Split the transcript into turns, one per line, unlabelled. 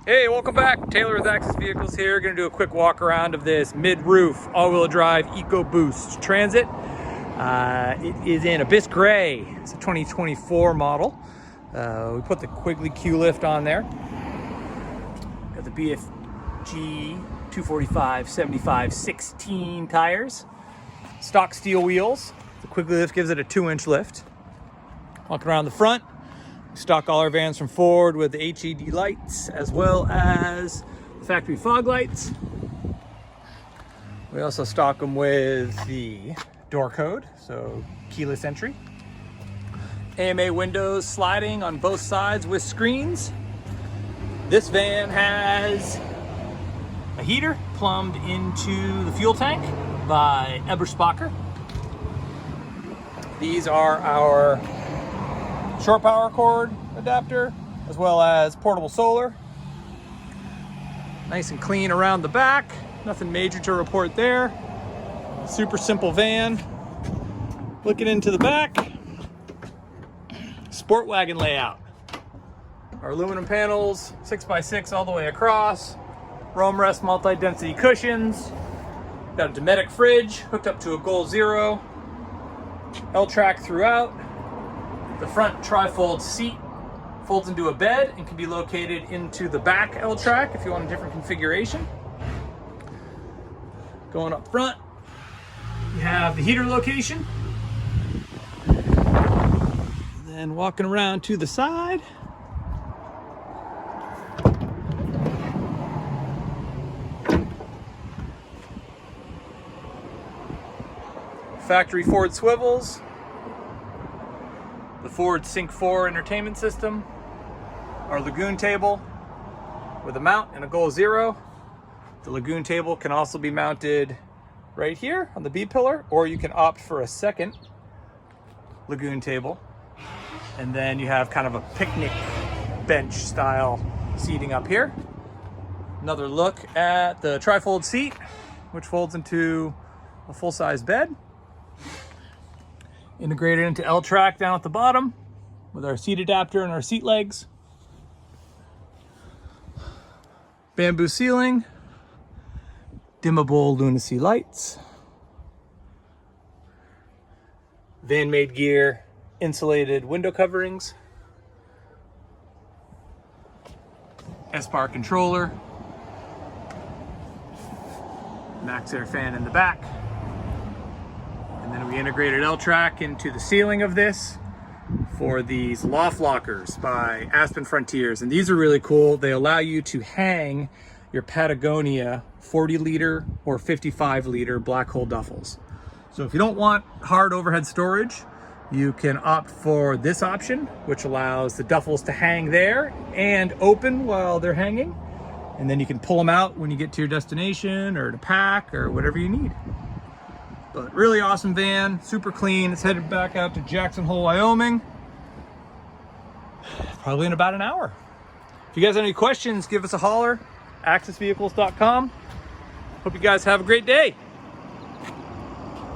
Hey, welcome back. Taylor with Access Vehicles here. Going to do a quick walk around of this mid-roof all-wheel drive EcoBoost Transit. It is in Abyss Gray. It's a 2024 model. We put the Quigley Q-Lift on there. Got the BFG 245/75/16 tires. Stock steel wheels. The Quigley Lift gives it a 2-inch lift. Walking around the front. Stock all our vans from Ford with the HED lights as well as the factory fog lights. We also stock them with the door code, so keyless entry. AMA windows sliding on both sides with screens. This van has a heater plumbed into the fuel tank by Eberspacher. These are our short power cord adapter, as well as portable solar. Nice and clean around the back. Nothing major to report there. Super simple van. Looking into the back, Sportwagon layout. Our aluminum panels, 6x6 all the way across. Rome rest multi-density cushions. Got a Dometic fridge hooked up to a Goal Zero. L-track throughout. The front tri-fold seat folds into a bed and can be located into the back L-track if you want a different configuration. Going up front, you have the heater location. Then walking around to the side, factory Ford swivels. The Ford Sync 4 entertainment system, our Lagoon table with a mount and a Goal Zero. The Lagoon table can also be mounted right here on the B pillar, or you can opt for a second Lagoon table. And then you have kind of a picnic bench style seating up here. Another look at the tri-fold seat, which folds into a full-size bed. Integrated into L-track down at the bottom with our seat adapter and our seat legs. Bamboo ceiling, dimmable lunacy lights, van made gear insulated window coverings, S-Bar controller, max air fan in the back. And then we integrated L-track into the ceiling of this for these loft lockers by Aspen Frontiers. And these are really cool. They allow you to hang your Patagonia 40-liter or 55-liter black hole duffels. So if you don't want hard overhead storage, you can opt for this option, which allows the duffels to hang there and open while they're hanging. And then you can pull them out when you get to your destination or to pack or whatever you need. But really awesome van, super clean. It's headed back out to Jackson Hole, Wyoming. Probably in about an hour. If you guys have any questions, give us a holler. accessvehicles.com. Hope you guys have a great day.